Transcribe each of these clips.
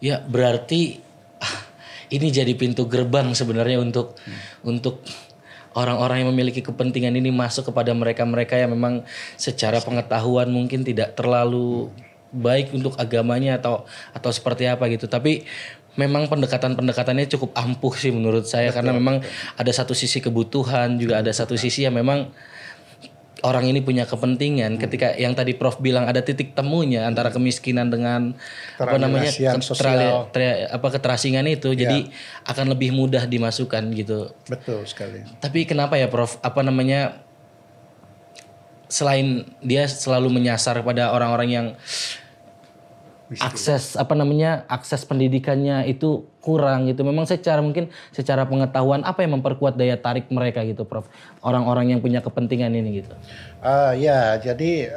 Ya berarti ini jadi pintu gerbang sebenarnya untuk orang-orang yang memiliki kepentingan ini masuk kepada mereka-mereka yang memang secara pengetahuan mungkin tidak terlalu baik untuk agamanya atau seperti apa gitu. Tapi memang pendekatan-pendekatannya cukup ampuh sih menurut saya, karena memang ada satu sisi kebutuhan, juga ada satu sisi yang memang orang ini punya kepentingan. Ketika yang tadi Prof bilang ada titik temunya antara kemiskinan dengan keterasingan itu, jadi akan lebih mudah dimasukkan gitu. Betul sekali. Tapi kenapa ya Prof, selain dia selalu menyasar pada orang-orang yang akses pendidikannya itu kurang gitu. Memang secara pengetahuan apa yang memperkuat daya tarik mereka gitu Prof? Orang-orang yang punya kepentingan ini gitu. Jadi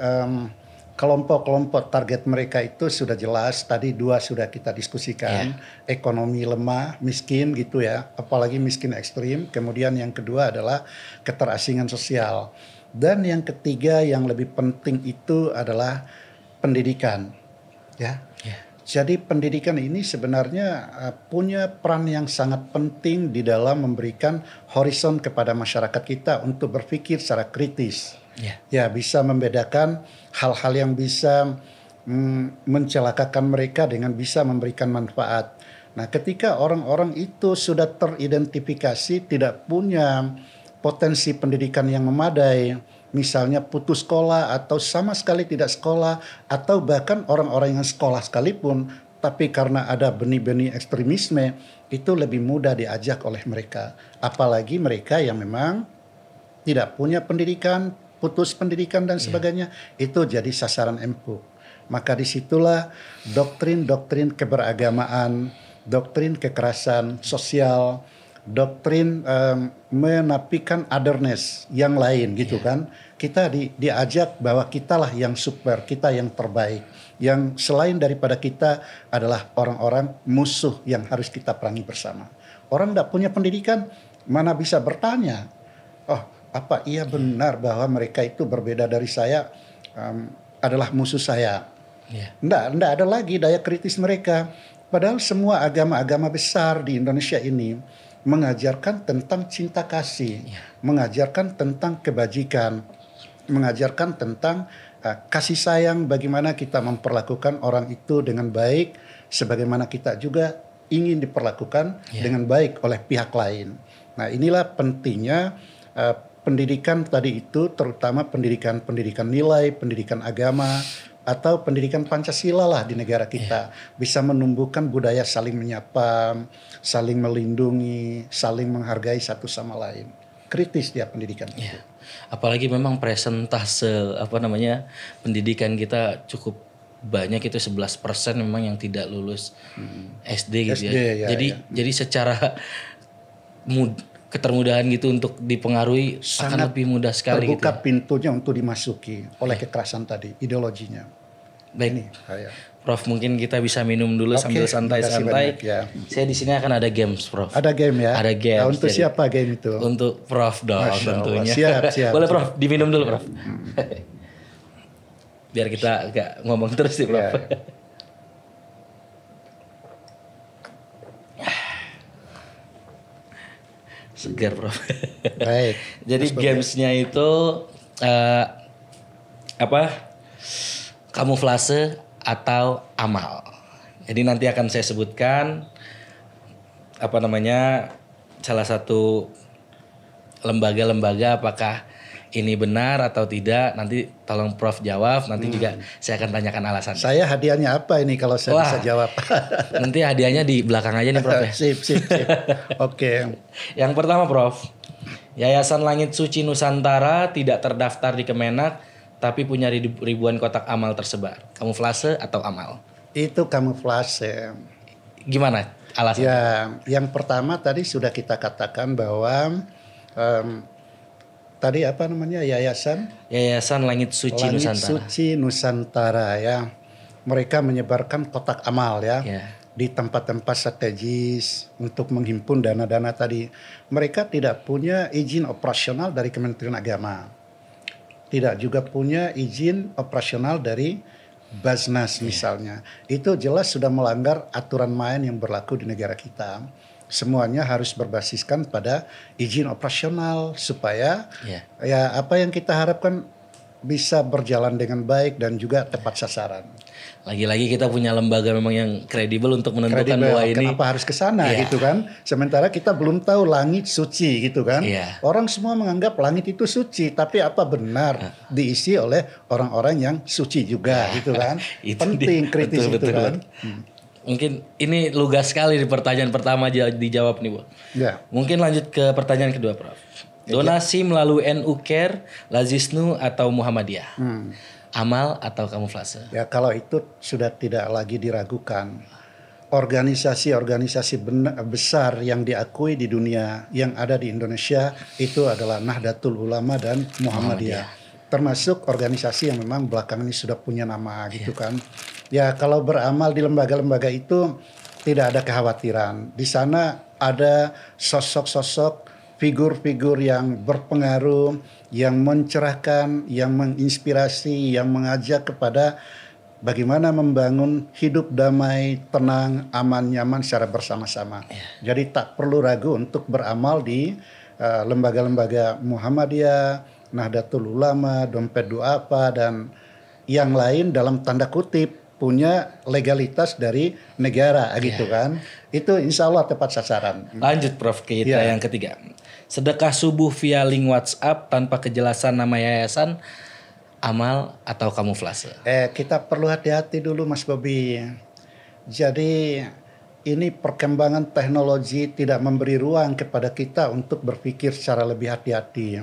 kelompok-kelompok target mereka itu sudah jelas. Tadi 2 sudah kita diskusikan. Ekonomi lemah, miskin gitu ya. Apalagi miskin ekstrim. Kemudian yang kedua adalah keterasingan sosial. Dan yang ketiga yang lebih penting itu adalah pendidikan. Jadi pendidikan ini sebenarnya punya peran yang sangat penting di dalam memberikan horizon kepada masyarakat kita untuk berpikir secara kritis. Bisa membedakan hal-hal yang bisa mencelakakan mereka dengan bisa memberikan manfaat. Nah, ketika orang-orang itu sudah teridentifikasi tidak punya potensi pendidikan yang memadai, misalnya putus sekolah atau sama sekali tidak sekolah, atau bahkan orang-orang yang sekolah sekalipun, tapi karena ada benih-benih ekstremisme, itu lebih mudah diajak oleh mereka. Apalagi mereka yang memang tidak punya pendidikan, putus pendidikan dan sebagainya, itu jadi sasaran empuk. Maka disitulah doktrin-doktrin keberagamaan, doktrin kekerasan sosial, doktrin menafikan otherness yang lain gitu kan. Kita diajak bahwa kitalah yang super, kita yang terbaik. Yang selain daripada kita adalah orang-orang musuh yang harus kita perangi bersama. Orang tidak punya pendidikan, mana bisa bertanya, oh apa iya benar bahwa mereka itu berbeda dari saya, adalah musuh saya. Tidak ada lagi daya kritis mereka. Padahal semua agama-agama besar di Indonesia ini mengajarkan tentang cinta kasih, mengajarkan tentang kebajikan, mengajarkan tentang kasih sayang, bagaimana kita memperlakukan orang itu dengan baik, sebagaimana kita juga ingin diperlakukan dengan baik oleh pihak lain. Nah, inilah pentingnya pendidikan tadi itu, terutama pendidikan nilai, pendidikan agama, atau pendidikan Pancasila lah di negara kita. Bisa menumbuhkan budaya saling menyapa, saling melindungi, saling menghargai satu sama lain. Kritis dia pendidikan itu. Apalagi memang presentase pendidikan kita cukup banyak, itu 11% memang yang tidak lulus SD gitu jadi secara ketermudahan gitu untuk dipengaruhi sangat akan lebih mudah sekali terbuka gitu. Pintunya untuk dimasuki oleh kekerasan tadi, ideologinya. Baik nih, Prof, mungkin kita bisa minum dulu sambil santai-santai. Saya di sini akan ada games, Prof. Ada game ya? Ada games. Nah, untuk siapa game itu? Untuk Prof dong tentunya. Siap. Boleh Prof, diminum dulu Prof. Biar kita gak ngomong terus sih Prof. Segar Prof. Baik. Jadi gamesnya itu kamuflase atau amal. Jadi nanti akan saya sebutkan salah satu lembaga-lembaga, apakah ini benar atau tidak. Nanti tolong Prof jawab. Nanti juga saya akan tanyakan alasannya. Saya hadiahnya apa ini kalau saya bisa jawab? Nanti hadiahnya di belakang aja nih Prof. Sip. Oke. Yang pertama Prof, Yayasan Langit Suci Nusantara tidak terdaftar di Kemenak, tapi punya ribuan kotak amal tersebar. Kamuflase atau amal? Itu kamuflase. Gimana alasannya? Ya, yang pertama tadi sudah kita katakan bahwa tadi Yayasan Langit Suci Nusantara ya. Mereka menyebarkan kotak amal ya. Di tempat-tempat strategis untuk menghimpun dana-dana tadi. Mereka tidak punya izin operasional dari Kementerian Agama. Tidak juga punya izin operasional dari Basnas misalnya, itu jelas sudah melanggar aturan main yang berlaku di negara kita. Semuanya harus berbasiskan pada izin operasional supaya ya apa yang kita harapkan bisa berjalan dengan baik dan juga tepat sasaran. Lagi-lagi kita punya lembaga memang yang kredibel untuk menentukan bahwa ini kenapa harus ke sana gitu kan. Sementara kita belum tahu langit suci gitu kan. Orang semua menganggap langit itu suci, tapi apa benar diisi oleh orang-orang yang suci juga gitu kan. Penting kritis itu kan. Mungkin ini lugas sekali di pertanyaan pertama dijawab nih, Bu. Mungkin lanjut ke pertanyaan kedua, Prof. Donasi melalui NU Care, Lazisnu atau Muhammadiyah? Amal atau kamuflase? Ya kalau itu sudah tidak lagi diragukan. Organisasi-organisasi besar yang diakui di dunia yang ada di Indonesia itu adalah Nahdlatul Ulama dan Muhammadiyah. Termasuk organisasi yang memang belakangan ini sudah punya nama gitu kan. Ya kalau beramal di lembaga-lembaga itu tidak ada kekhawatiran. Di sana ada sosok-sosok figur-figur yang berpengaruh, yang mencerahkan, yang menginspirasi, yang mengajak kepada bagaimana membangun hidup damai, tenang, aman, nyaman secara bersama-sama. Jadi tak perlu ragu untuk beramal di lembaga-lembaga Muhammadiyah, Nahdlatul Ulama, Dompet Duafa, dan yang lain dalam tanda kutip punya legalitas dari negara gitu kan. Itu insya Allah tepat sasaran. Lanjut Prof, kita yang ketiga. Sedekah subuh via link WhatsApp tanpa kejelasan nama yayasan, amal atau kamuflase? Kita perlu hati-hati dulu Mas Bobi. Jadi ini perkembangan teknologi tidak memberi ruang kepada kita untuk berpikir secara lebih hati-hati.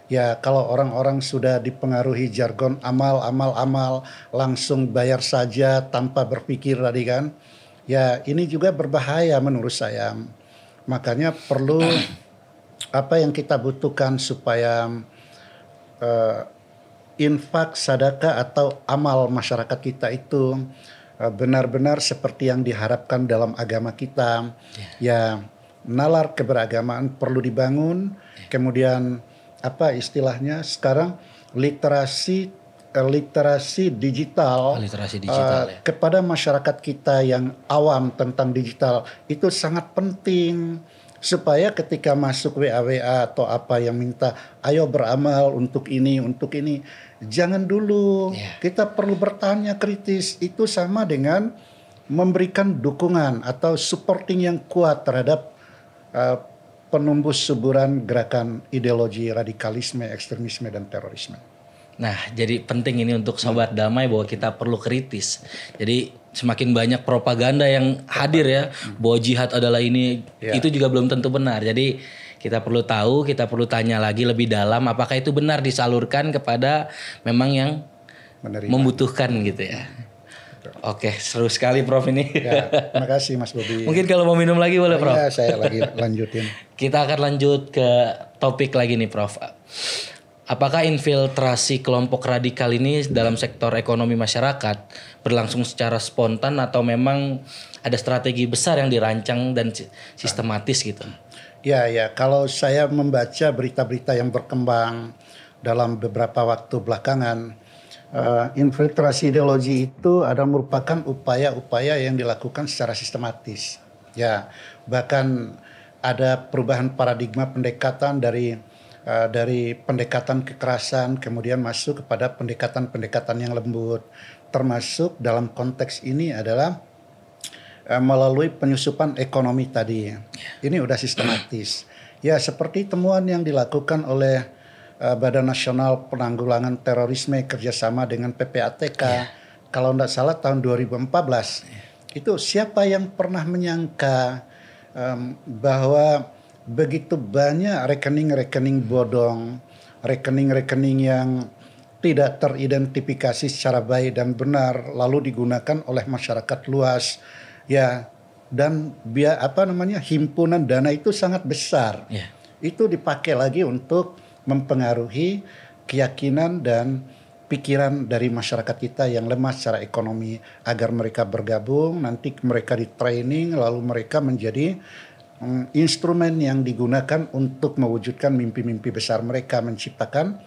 Ya kalau orang-orang sudah dipengaruhi jargon amal langsung bayar saja tanpa berpikir tadi kan. Ya ini juga berbahaya menurut saya. Makanya perlu apa yang kita butuhkan supaya infak, sedekah atau amal masyarakat kita itu benar-benar seperti yang diharapkan dalam agama kita. Ya nalar keberagamaan perlu dibangun. Kemudian apa istilahnya sekarang literasi digital, kepada masyarakat kita yang awam tentang digital itu sangat penting supaya ketika masuk WA atau apa yang minta ayo beramal untuk ini jangan dulu. Kita perlu bertanya kritis. Itu sama dengan memberikan dukungan atau supporting yang kuat terhadap penumbuh suburan gerakan ideologi radikalisme, ekstremisme dan terorisme. Nah, jadi penting ini untuk sobat damai bahwa kita perlu kritis. Jadi semakin banyak propaganda yang hadir ya, bahwa jihad adalah ini, itu juga belum tentu benar. Jadi kita perlu tahu, kita perlu tanya lagi lebih dalam apakah itu benar disalurkan kepada memang yang membutuhkan gitu ya. Oke, seru sekali Prof ini. Terima kasih Mas Bobi. Mungkin kalau mau minum lagi boleh Prof? Ya, saya lagi lanjutin. Kita akan lanjut ke topik lagi nih Prof. Apakah infiltrasi kelompok radikal ini dalam sektor ekonomi masyarakat berlangsung secara spontan atau memang ada strategi besar yang dirancang dan sistematis gitu? Ya, kalau saya membaca berita-berita yang berkembang dalam beberapa waktu belakangan, infiltrasi ideologi itu adalah merupakan upaya-upaya yang dilakukan secara sistematis. Ya, bahkan ada perubahan paradigma pendekatan dari pendekatan kekerasan kemudian masuk kepada pendekatan yang lembut, termasuk dalam konteks ini adalah melalui penyusupan ekonomi tadi. Ini udah sistematis. Ya seperti temuan yang dilakukan oleh Badan Nasional Penanggulangan Terorisme kerjasama dengan PPATK. Kalau tidak salah tahun 2014. Itu siapa yang pernah menyangka bahwa begitu banyak rekening-rekening bodong, rekening-rekening yang tidak teridentifikasi secara baik dan benar lalu digunakan oleh masyarakat luas. Ya, dan himpunan dana itu sangat besar. Itu dipakai lagi untuk mempengaruhi keyakinan dan pikiran dari masyarakat kita yang lemah secara ekonomi agar mereka bergabung, nanti mereka di training lalu mereka menjadi instrumen yang digunakan untuk mewujudkan mimpi-mimpi besar mereka, menciptakan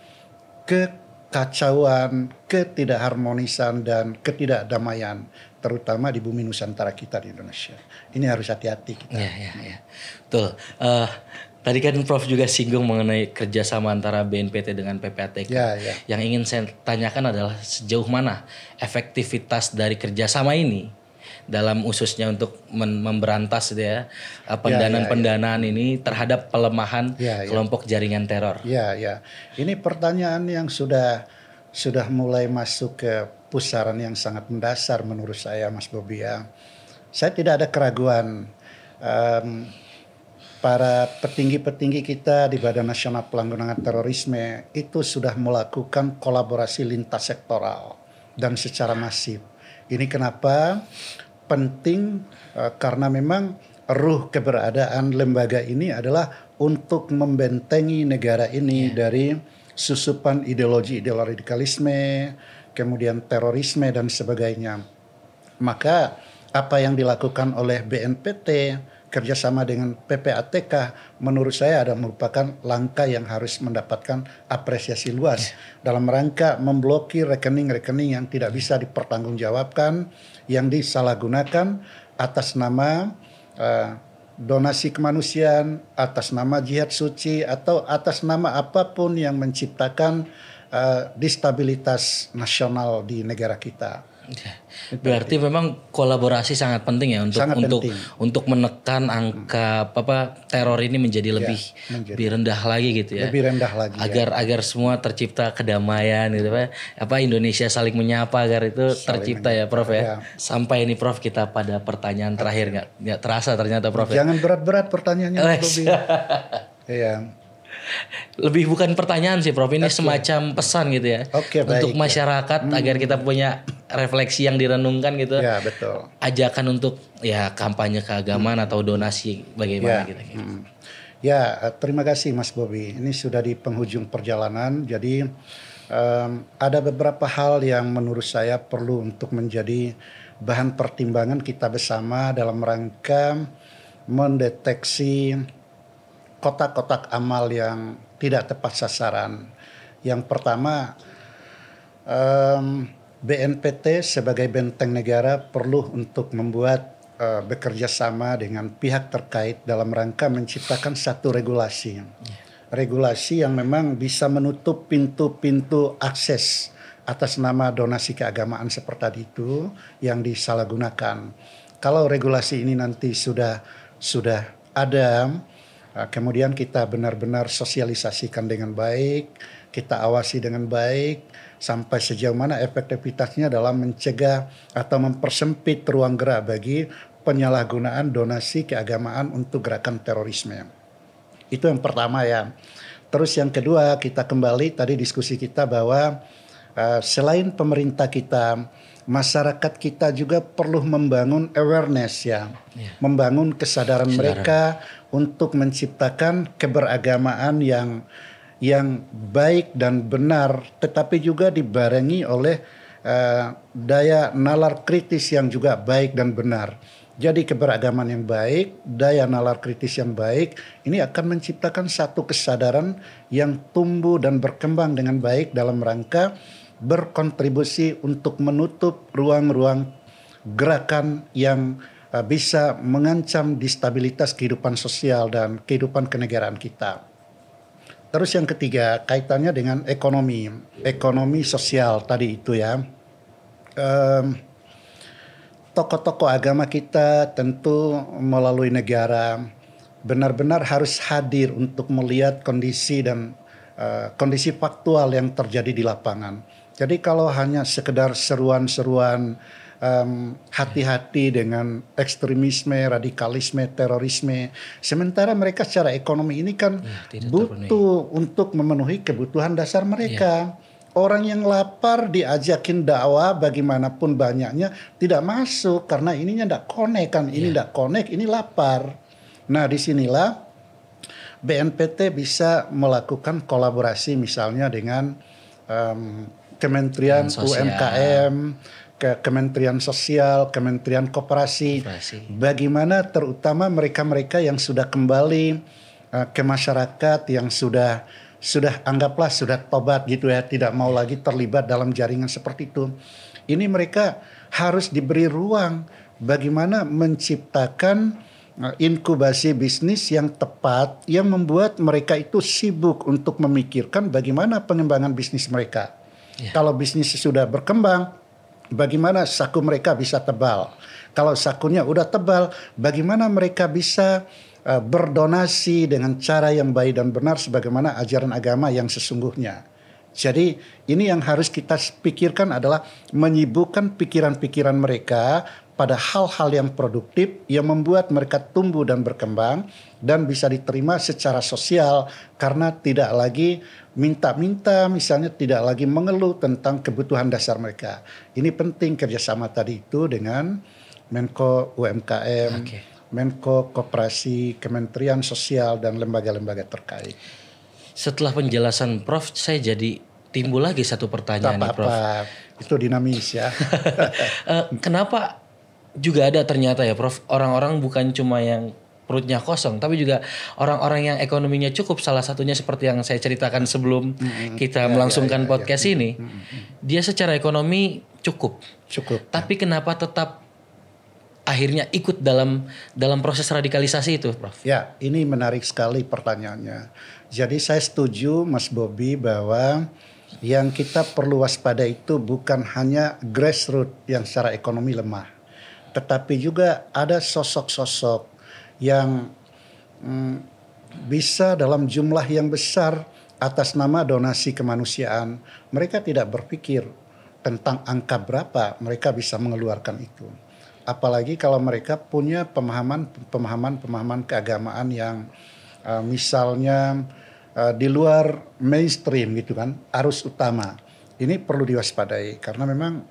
kekacauan, ketidakharmonisan dan ketidakdamaian, terutama di bumi Nusantara kita di Indonesia. Ini harus hati-hati kita. Ya. Betul. Tadi kan Prof juga singgung mengenai kerjasama antara BNPT dengan PPATK. Ya. Yang ingin saya tanyakan adalah sejauh mana efektivitas dari kerjasama ini dalam khususnya untuk memberantas pendanaan ini terhadap pelemahan kelompok jaringan teror. Ya. Ini pertanyaan yang sudah mulai masuk ke pusaran yang sangat mendasar menurut saya, Mas Bobi ya. Saya tidak ada keraguan. Para petinggi-petinggi kita di Badan Nasional Penanggulangan Terorisme itu sudah melakukan kolaborasi lintas sektoral dan secara masif. Ini kenapa penting, karena memang ruh keberadaan lembaga ini adalah untuk membentengi negara ini dari susupan ideologi radikalisme, kemudian terorisme dan sebagainya. Maka apa yang dilakukan oleh BNPT kerjasama dengan PPATK menurut saya merupakan langkah yang harus mendapatkan apresiasi luas dalam rangka memblokir rekening-rekening yang tidak bisa dipertanggungjawabkan, yang disalahgunakan atas nama donasi kemanusiaan, atas nama jihad suci, atau atas nama apapun yang menciptakan distabilitas nasional di negara kita. Berarti memang kolaborasi sangat penting ya untuk menekan angka teror ini menjadi lebih rendah lagi gitu ya. Lebih rendah lagi. Agar semua tercipta kedamaian gitu Indonesia saling menyapa agar itu tercipta ya Prof ya. Sampai ini Prof kita pada pertanyaan terakhir, nggak terasa ternyata Prof. Jangan berat-berat pertanyaannya Bobi. Iya. Lebih bukan pertanyaan sih Prof, ini semacam pesan gitu ya. Untuk masyarakat agar kita punya refleksi yang direnungkan gitu. Ya, betul. Ajakan untuk kampanye keagamaan atau donasi bagaimana gitu. Ya, terima kasih Mas Bobi. Ini sudah di penghujung perjalanan. Jadi ada beberapa hal yang menurut saya perlu untuk menjadi bahan pertimbangan kita bersama dalam rangka mendeteksi kotak-kotak amal yang tidak tepat sasaran. Yang pertama, BNPT sebagai benteng negara perlu untuk membuat bekerja sama dengan pihak terkait dalam rangka menciptakan satu regulasi. Regulasi yang memang bisa menutup pintu-pintu akses atas nama donasi keagamaan seperti itu yang disalahgunakan. Kalau regulasi ini nanti sudah ada, kemudian kita benar-benar sosialisasikan dengan baik, kita awasi dengan baik, sampai sejauh mana efektivitasnya dalam mencegah atau mempersempit ruang gerak bagi penyalahgunaan donasi keagamaan untuk gerakan terorisme. Itu yang pertama ya. Terus yang kedua, kita kembali tadi diskusi kita bahwa selain pemerintah kita, masyarakat kita juga perlu membangun awareness membangun kesadaran mereka untuk menciptakan keberagamaan yang baik dan benar, tetapi juga dibarengi oleh daya nalar kritis yang juga baik dan benar. Jadi keberagaman yang baik, daya nalar kritis yang baik, ini akan menciptakan satu kesadaran yang tumbuh dan berkembang dengan baik dalam rangka berkontribusi untuk menutup ruang-ruang gerakan yang bisa mengancam distabilitas kehidupan sosial dan kehidupan kenegaraan kita. Terus yang ketiga, kaitannya dengan ekonomi sosial tadi itu ya. Tokoh-tokoh agama kita tentu melalui negara benar-benar harus hadir untuk melihat kondisi dan kondisi faktual yang terjadi di lapangan. Jadi kalau hanya sekedar seruan-seruan hati-hati dengan ekstremisme, radikalisme, terorisme, sementara mereka secara ekonomi ini kan butuh untuk memenuhi kebutuhan dasar mereka. Orang yang lapar diajakin dakwah bagaimanapun banyaknya tidak masuk karena ininya tidak connect kan, ini tidak connect, ini lapar. Nah disinilah BNPT bisa melakukan kolaborasi misalnya dengan Kementerian UMKM, Kementerian Sosial, Kementerian Koperasi. Bagaimana terutama mereka-mereka yang sudah kembali ke masyarakat, yang sudah sudah anggaplah sudah tobat gitu ya, tidak mau lagi terlibat dalam jaringan seperti itu. Ini mereka harus diberi ruang bagaimana menciptakan inkubasi bisnis yang tepat yang membuat mereka itu sibuk untuk memikirkan bagaimana pengembangan bisnis mereka. Kalau bisnis sudah berkembang, bagaimana saku mereka bisa tebal. Kalau sakunya udah tebal, bagaimana mereka bisa berdonasi dengan cara yang baik dan benar sebagaimana ajaran agama yang sesungguhnya. Jadi ini yang harus kita pikirkan adalah menyibukkan pikiran-pikiran mereka pada hal-hal yang produktif yang membuat mereka tumbuh dan berkembang dan bisa diterima secara sosial karena tidak lagi minta-minta, misalnya tidak lagi mengeluh tentang kebutuhan dasar mereka. Ini penting kerjasama tadi itu dengan Menko UMKM, Menko Koperasi, Kementerian Sosial, dan lembaga-lembaga terkait. Setelah penjelasan Prof, saya jadi timbul lagi satu pertanyaan nih Prof. Itu dinamis ya. Kenapa juga ada ternyata ya Prof, orang-orang bukan cuma yang perutnya kosong, tapi juga orang-orang yang ekonominya cukup. Salah satunya seperti yang saya ceritakan sebelum kita melangsungkan podcast ini. Dia secara ekonomi cukup. Tapi kenapa tetap akhirnya ikut dalam proses radikalisasi itu, Prof? Ya, ini menarik sekali pertanyaannya. Jadi saya setuju Mas Bobi bahwa yang kita perlu waspada itu bukan hanya grassroots yang secara ekonomi lemah, tetapi juga ada sosok-sosok yang bisa dalam jumlah yang besar atas nama donasi kemanusiaan. Mereka tidak berpikir tentang angka berapa mereka bisa mengeluarkan itu. Apalagi kalau mereka punya pemahaman keagamaan yang misalnya di luar mainstream gitu kan, arus utama. Ini perlu diwaspadai karena memang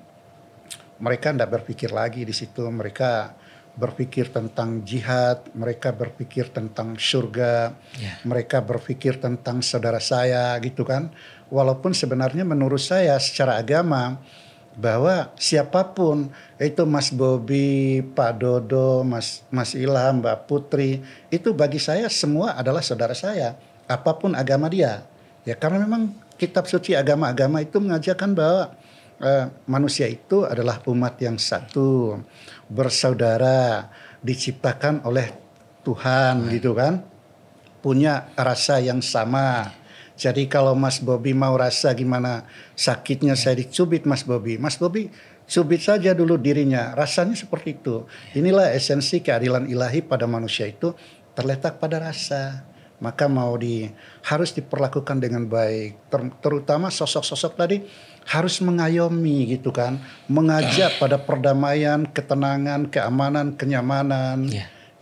mereka tidak berpikir lagi di situ. Mereka berpikir tentang jihad, mereka berpikir tentang surga, mereka berpikir tentang saudara saya gitu kan. Walaupun sebenarnya menurut saya secara agama bahwa siapapun itu Mas Bobi, Pak Dodo, Mas Ilham, Mbak Putri, itu bagi saya semua adalah saudara saya, apapun agama dia. Ya karena memang kitab suci agama-agama itu mengajarkan bahwa manusia itu adalah umat yang satu, bersaudara, diciptakan oleh Tuhan gitu kan, punya rasa yang sama. Jadi kalau Mas Bobi mau rasa gimana sakitnya saya dicubit Mas Bobi cubit saja dulu dirinya, rasanya seperti itu. Inilah esensi keadilan ilahi pada manusia itu terletak pada rasa. Maka harus diperlakukan dengan baik. Terutama sosok-sosok tadi harus mengayomi gitu kan, mengajak pada perdamaian, ketenangan, keamanan, kenyamanan.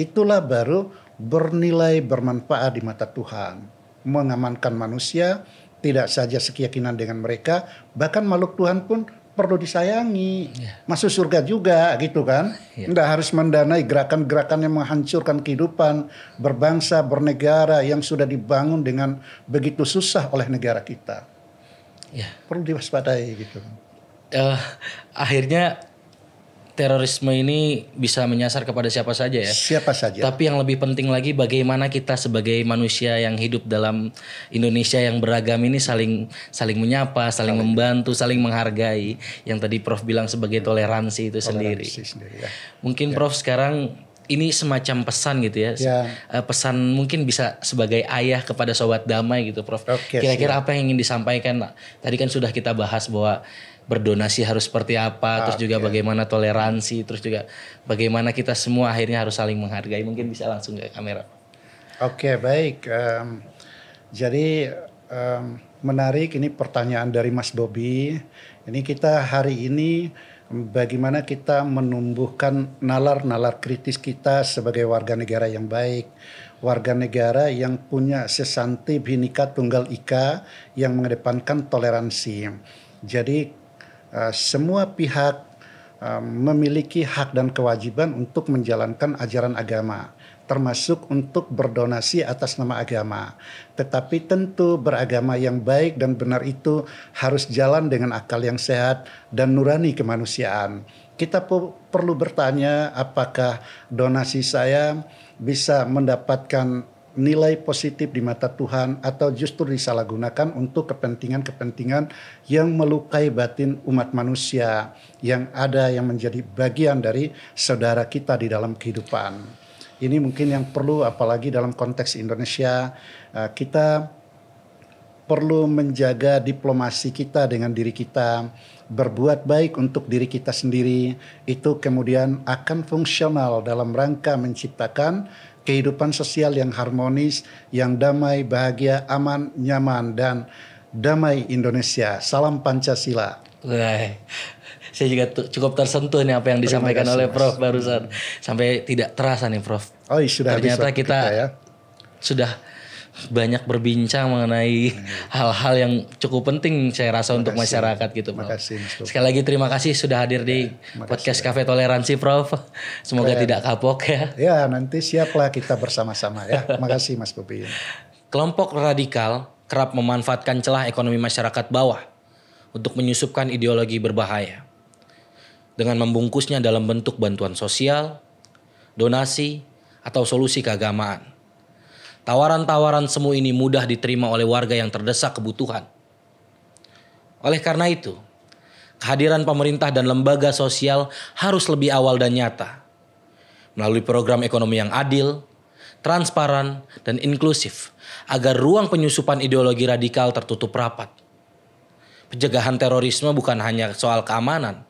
Itulah baru bernilai bermanfaat di mata Tuhan. Mengamankan manusia, tidak saja sekeyakinan dengan mereka, bahkan makhluk Tuhan pun perlu disayangi, masuk surga juga gitu kan. Tidak harus mendanai gerakan-gerakan yang menghancurkan kehidupan berbangsa, bernegara yang sudah dibangun dengan begitu susah oleh negara kita. Perlu diwaspadai gitu. Akhirnya terorisme ini bisa menyasar kepada siapa saja ya. Siapa saja. Tapi yang lebih penting lagi bagaimana kita sebagai manusia yang hidup dalam Indonesia yang beragam ini saling menyapa, saling membantu, saling menghargai. Yang tadi Prof bilang sebagai toleransi itu sendiri. Mungkin Prof sekarang ini semacam pesan gitu ya. Pesan mungkin bisa sebagai ayah kepada sobat damai gitu Prof. Kira-kira apa yang ingin disampaikan? Tadi kan sudah kita bahas bahwa berdonasi harus seperti apa, terus juga bagaimana toleransi, terus juga bagaimana kita semua akhirnya harus saling menghargai. Mungkin bisa langsung ke kamera. Oke, baik. Jadi menarik ini pertanyaan dari Mas Bobi. Ini kita hari ini bagaimana kita menumbuhkan nalar-nalar kritis kita sebagai warga negara yang baik. Warga negara yang punya sesantih Bhinneka Tunggal Ika yang mengedepankan toleransi. Jadi semua pihak memiliki hak dan kewajiban untuk menjalankan ajaran agama, termasuk untuk berdonasi atas nama agama. Tetapi tentu beragama yang baik dan benar itu harus jalan dengan akal yang sehat dan nurani kemanusiaan. Kita perlu bertanya apakah donasi saya bisa mendapatkan nilai positif di mata Tuhan atau justru disalahgunakan untuk kepentingan-kepentingan yang melukai batin umat manusia yang ada yang menjadi bagian dari saudara kita di dalam kehidupan. Ini mungkin yang perlu, apalagi dalam konteks Indonesia, kita perlu menjaga diplomasi kita dengan diri kita, berbuat baik untuk diri kita sendiri, itu kemudian akan fungsional dalam rangka menciptakan kehidupan sosial yang harmonis, yang damai, bahagia, aman, nyaman, dan damai Indonesia. Salam Pancasila. Wah, saya juga cukup tersentuh nih apa yang disampaikan oleh Prof barusan. Sampai tidak terasa nih Prof. Oh, sudah ternyata kita ya. Sudah banyak berbincang mengenai hal-hal yang cukup penting saya rasa untuk masyarakat gitu Prof. Sekali lagi terima kasih sudah hadir di podcast Cafe Toleransi Prof. Semoga tidak kapok ya. Ya, nanti siaplah kita bersama-sama ya. Makasih Mas Bobi. Kelompok radikal kerap memanfaatkan celah ekonomi masyarakat bawah untuk menyusupkan ideologi berbahaya dengan membungkusnya dalam bentuk bantuan sosial, donasi, atau solusi keagamaan. Tawaran-tawaran semu ini mudah diterima oleh warga yang terdesak kebutuhan. Oleh karena itu, kehadiran pemerintah dan lembaga sosial harus lebih awal dan nyata. Melalui program ekonomi yang adil, transparan, dan inklusif, agar ruang penyusupan ideologi radikal tertutup rapat. Pencegahan terorisme bukan hanya soal keamanan,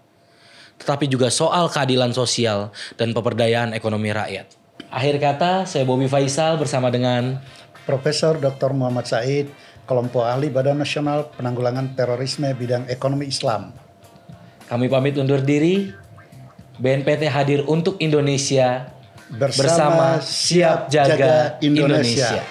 tetapi juga soal keadilan sosial dan pemberdayaan ekonomi rakyat. Akhir kata, saya Bobi Faisal bersama dengan Profesor Dr. Muhammad Said, kelompok ahli Badan Nasional Penanggulangan Terorisme bidang ekonomi Islam. Kami pamit undur diri. BNPT hadir untuk Indonesia bersama Siap Jaga Indonesia.